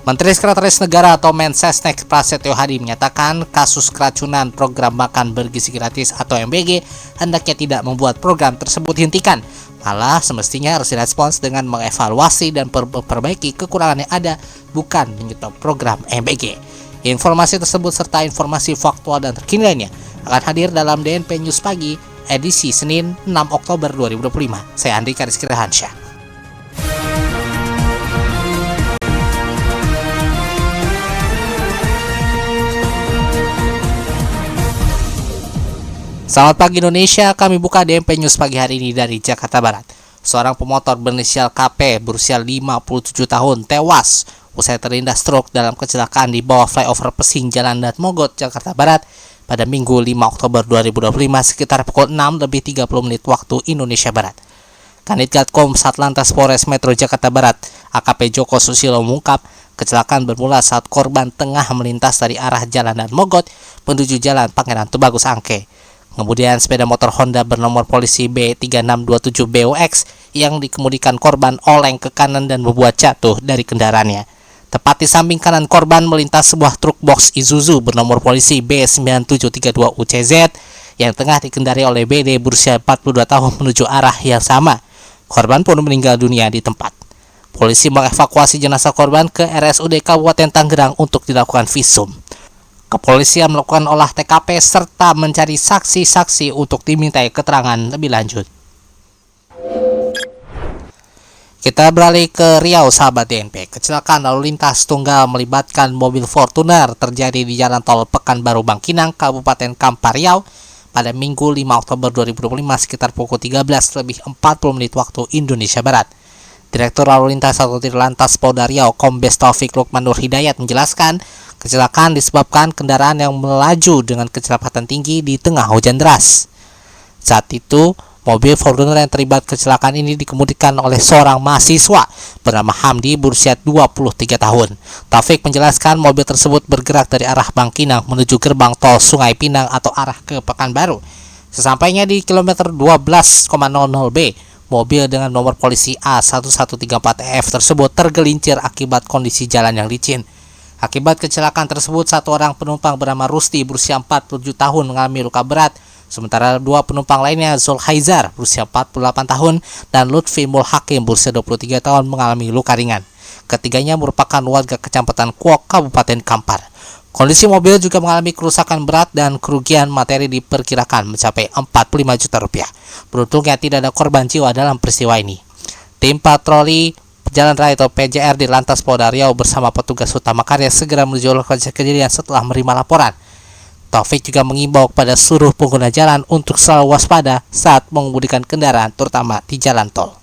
Menteri Sekretaris Negara atau Mensesnek Prasetyo Hadi menyatakan kasus keracunan program makan bergizi gratis atau MBG hendaknya tidak membuat program tersebut dihentikan. Malah semestinya harus direspons dengan mengevaluasi dan memperbaiki kekurangan yang ada, bukan menyetop program MBG. Informasi tersebut serta informasi faktual dan terkini lainnya akan hadir dalam DNP News Pagi edisi Senin 6 Oktober 2025. Saya Andika Rizky Rehansyah. Selamat pagi Indonesia, kami buka DNP News pagi hari ini dari Jakarta Barat. Seorang pemotor berinisial KP berusia 57 tahun tewas usai terlindas truk dalam kecelakaan di bawah flyover Pesing Jalan Dat Mogot, Jakarta Barat pada Minggu 5 Oktober 2025 sekitar pukul 6:30 waktu Indonesia Barat. Kanit Gatkom Satlantas Polres Metro Jakarta Barat, AKP Joko Susilo mengungkap kecelakaan bermula saat korban tengah melintas dari arah Jalan Dat Mogot menuju Jalan Pangeran Tubagus Angke. Kemudian sepeda motor Honda bernomor polisi B3627BUX yang dikemudikan korban oleng ke kanan dan membuat jatuh dari kendaraannya. Tepat di samping kanan korban melintas sebuah truk box Isuzu bernomor polisi B9732UCZ yang tengah dikendarai oleh BD berusia 42 tahun menuju arah yang sama. Korban pun meninggal dunia di tempat. Polisi mengevakuasi jenazah korban ke RSUD Kabupaten Tangerang untuk dilakukan visum. Kepolisian melakukan olah TKP serta mencari saksi-saksi untuk dimintai keterangan lebih lanjut. Kita beralih ke Riau, sahabat DNP. Kecelakaan lalu lintas tunggal melibatkan mobil Fortuner terjadi di Jalan Tol Pekanbaru Bangkinang, Kabupaten Kampar Riau pada Minggu 5 Oktober 2025 sekitar pukul 13:40 waktu Indonesia Barat. Direktur Lalu Lintas atau Dirlantas Polda Riau, Kombes Taufik Lukman Nur Hidayat menjelaskan, kecelakaan disebabkan kendaraan yang melaju dengan kecepatan tinggi di tengah hujan deras. Saat itu, mobil Fortuner yang terlibat kecelakaan ini dikemudikan oleh seorang mahasiswa bernama Hamdi berusia 23 tahun. Taufik menjelaskan mobil tersebut bergerak dari arah Bangkinang menuju gerbang tol Sungai Pinang atau arah ke Pekanbaru. Sesampainya di kilometer 12,00B, mobil dengan nomor polisi A1134F tersebut tergelincir akibat kondisi jalan yang licin. Akibat kecelakaan tersebut, satu orang penumpang bernama Rusti berusia 47 tahun mengalami luka berat, sementara dua penumpang lainnya Zulhaizar berusia 48 tahun dan Lutfi Mulhakim berusia 23 tahun mengalami luka ringan. Ketiganya merupakan warga Kecamatan Kuok, Kabupaten Kampar. Kondisi mobil juga mengalami kerusakan berat dan kerugian materi diperkirakan mencapai 45 juta rupiah. Beruntungnya tidak ada korban jiwa dalam peristiwa ini. Tim patroli Jalan Raya atau PJR di Lantas Polda Riau bersama petugas utama karya segera menuju lokasi kejadian setelah menerima laporan. Taufik juga mengimbau kepada seluruh pengguna jalan untuk selalu waspada saat mengemudikan kendaraan terutama di jalan tol.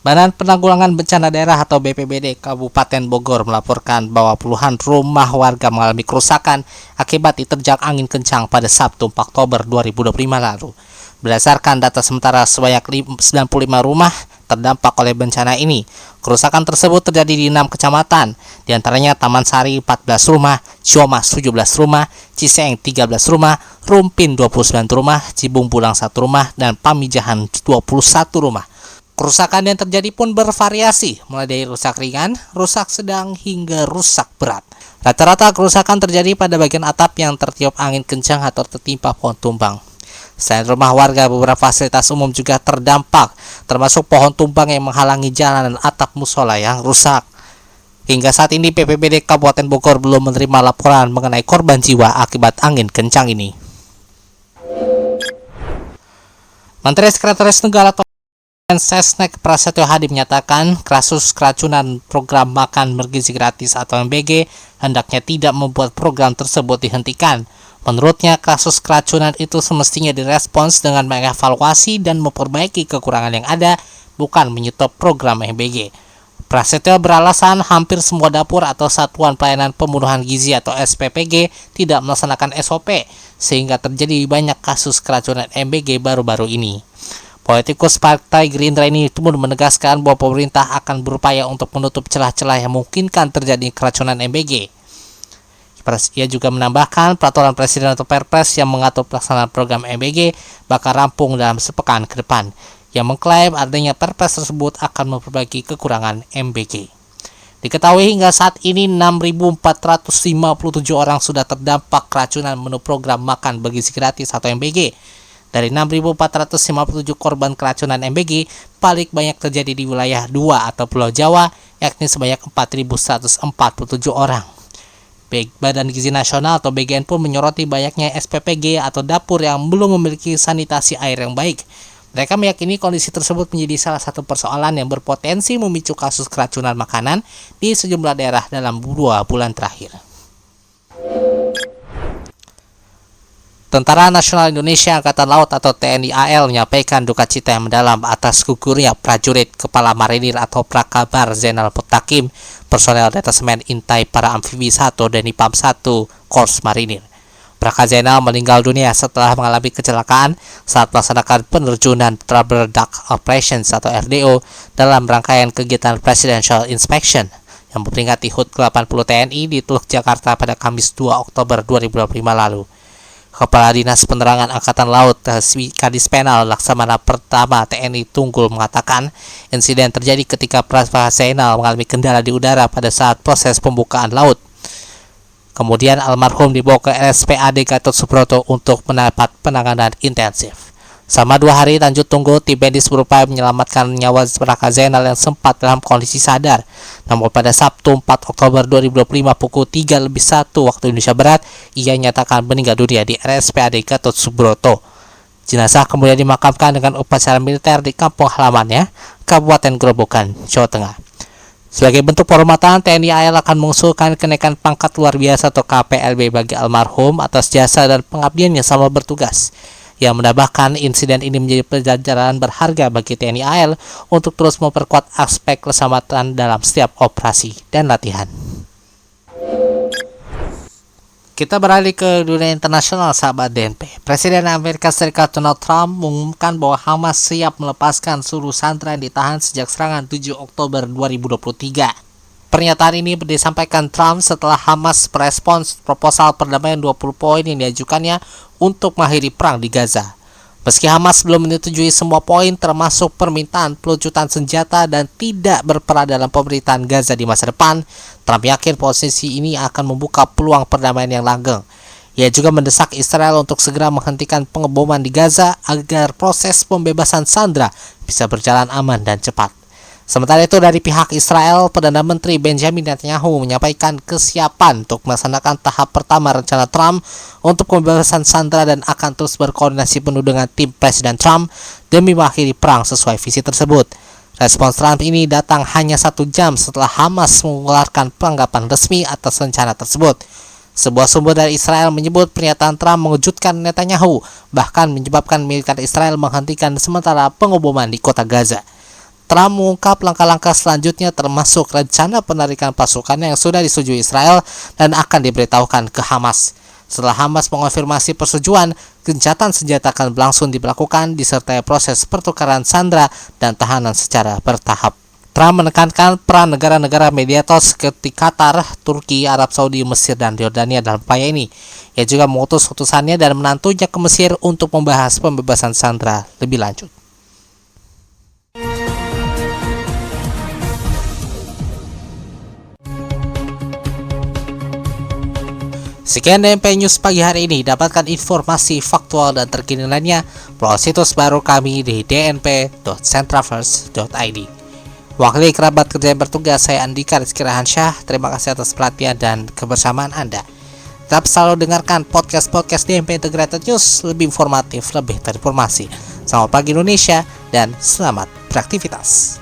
Badan Penanggulangan Bencana Daerah atau BPBD Kabupaten Bogor melaporkan bahwa puluhan rumah warga mengalami kerusakan akibat diterjang angin kencang pada Sabtu 4 Oktober 2025 lalu. Berdasarkan data sementara, sebanyak 95 rumah terdampak oleh bencana ini. Kerusakan tersebut terjadi di 6 kecamatan, diantaranya Taman Sari 14 rumah, Ciomas 17 rumah, Ciseeng 13 rumah, Rumpin 29 rumah, Cibung Pulang 1 rumah, dan Pamijahan 21 rumah. Kerusakan yang terjadi pun bervariasi, mulai dari rusak ringan, rusak sedang, hingga rusak berat. Rata-rata kerusakan terjadi pada bagian atap yang tertiup angin kencang atau tertimpa pohon tumbang. Selain rumah warga, beberapa fasilitas umum juga terdampak, termasuk pohon tumbang yang menghalangi jalan dan atap musola yang rusak. Hingga saat ini BPBD Kabupaten Bogor belum menerima laporan mengenai korban jiwa akibat angin kencang ini. Menteri Sekretaris Negara Mensesnek Prasetyo Hadi menyatakan kasus keracunan program makan bergizi gratis atau MBG hendaknya tidak membuat program tersebut dihentikan. Menurutnya, kasus keracunan itu semestinya direspons dengan mengevaluasi dan memperbaiki kekurangan yang ada, bukan menyetop program MBG. Prasetyo beralasan hampir semua dapur atau satuan pelayanan pembunuhan gizi atau SPPG tidak melaksanakan SOP, sehingga terjadi banyak kasus keracunan MBG baru-baru ini. Politikus Partai Gerindra ini pun menegaskan bahwa pemerintah akan berupaya untuk menutup celah-celah yang memungkinkan terjadi keracunan MBG. Ia juga menambahkan peraturan presiden atau Perpres yang mengatur pelaksanaan program MBG bakal rampung dalam sepekan ke depan. yang mengklaim adanya perpres tersebut akan memperbaiki kekurangan MBG. Diketahui hingga saat ini 6.457 orang sudah terdampak keracunan menu program makan bergizi gratis atau MBG. Dari 6.457 korban keracunan MBG, paling banyak terjadi di wilayah 2 atau Pulau Jawa, yakni sebanyak 4.147 orang. Baik Badan Gizi Nasional atau BGN pun menyoroti banyaknya SPPG atau dapur yang belum memiliki sanitasi air yang baik. Mereka meyakini kondisi tersebut menjadi salah satu persoalan yang berpotensi memicu kasus keracunan makanan di sejumlah daerah dalam 2 bulan terakhir. Tentara Nasional Indonesia Angkatan Laut atau TNI AL menyampaikan duka cita yang mendalam atas gugurnya prajurit Kepala Marinir atau Prakabar Zainal Mutakim, personel Detasemen Intai Para Amfibi 1 Denipam 1 Korps Marinir. Praka Zainal meninggal dunia setelah mengalami kecelakaan saat melaksanakan penerjunan Trouble Duck Operations atau RDO dalam rangkaian kegiatan Presidential Inspection yang memperingati HUT ke-80 TNI di Teluk Jakarta pada Kamis 2 Oktober 2025 lalu. Kepala Dinas Penerangan Angkatan Laut Kadis Penal Laksamana Pertama TNI Tunggul mengatakan insiden terjadi ketika Praka Zainal mengalami kendala di udara pada saat proses pembukaan laut. Kemudian almarhum dibawa ke RSPAD Gatot Subroto untuk mendapat penanganan intensif. Selama 2 hari lanjut tunggu, tim medis berupaya menyelamatkan nyawa Praka Zainal yang sempat dalam kondisi sadar. Namun pada Sabtu 4 Oktober 2025 pukul 3:01 waktu Indonesia Barat, ia nyatakan meninggal dunia di RSPAD Gatot Subroto. Jenazah kemudian dimakamkan dengan upacara militer di kampung halamannya, Kabupaten Grobogan, Jawa Tengah. Sebagai bentuk penghormatan, TNI AL akan mengusulkan kenaikan pangkat luar biasa atau KPLB bagi almarhum atas jasa dan pengabdiannya selama bertugas. Yang menambahkan insiden ini menjadi pelajaran berharga bagi TNI AL untuk terus memperkuat aspek keselamatan dalam setiap operasi dan latihan. Kita beralih ke dunia internasional, sahabat DNP. Presiden Amerika Serikat Donald Trump mengumumkan bahwa Hamas siap melepaskan seluruh sandera yang ditahan sejak serangan 7 Oktober 2023. Pernyataan ini disampaikan Trump setelah Hamas merespons proposal perdamaian 20 poin yang diajukannya untuk mengakhiri perang di Gaza. Meski Hamas belum menyetujui semua poin termasuk permintaan pelucutan senjata dan tidak berperan dalam pemerintahan Gaza di masa depan, Trump yakin posisi ini akan membuka peluang perdamaian yang langgeng. Ia juga mendesak Israel untuk segera menghentikan pengeboman di Gaza agar proses pembebasan sandera bisa berjalan aman dan cepat. Sementara itu dari pihak Israel, Perdana Menteri Benjamin Netanyahu menyampaikan kesiapan untuk melaksanakan tahap pertama rencana Trump untuk pembebasan sandera dan akan terus berkoordinasi penuh dengan tim Presiden Trump demi mengakhiri perang sesuai visi tersebut. Respons Trump ini datang hanya 1 jam setelah Hamas mengeluarkan penanggapan resmi atas rencana tersebut. Sebuah sumber dari Israel menyebut pernyataan Trump mengejutkan Netanyahu, bahkan menyebabkan militer Israel menghentikan sementara pengeboman di kota Gaza. Trump mengungkap langkah-langkah selanjutnya termasuk rencana penarikan pasukannya yang sudah disetujui Israel dan akan diberitahukan ke Hamas. Setelah Hamas mengonfirmasi persetujuan, gencatan senjata akan berlangsung dilakukan disertai proses pertukaran sandera dan tahanan secara bertahap. Trump menekankan peran negara-negara mediator seperti Qatar, Turki, Arab Saudi, Mesir, dan Yordania dalam upaya ini. Ia juga mengutus utusannya dan menantunya ke Mesir untuk membahas pembebasan sandera lebih lanjut. Sekian DNP News pagi hari ini. Dapatkan informasi faktual dan terkini lainnya melalui situs baru kami di dnp.centralfirst.id. Wakili kerabat kerja yang bertugas, saya Andika Rizky Rahansyah. Terima kasih atas perhatian dan kebersamaan Anda. Tetap selalu dengarkan podcast-podcast DNP Integrated News, lebih informatif, lebih terinformasi. Selamat pagi Indonesia dan selamat beraktivitas.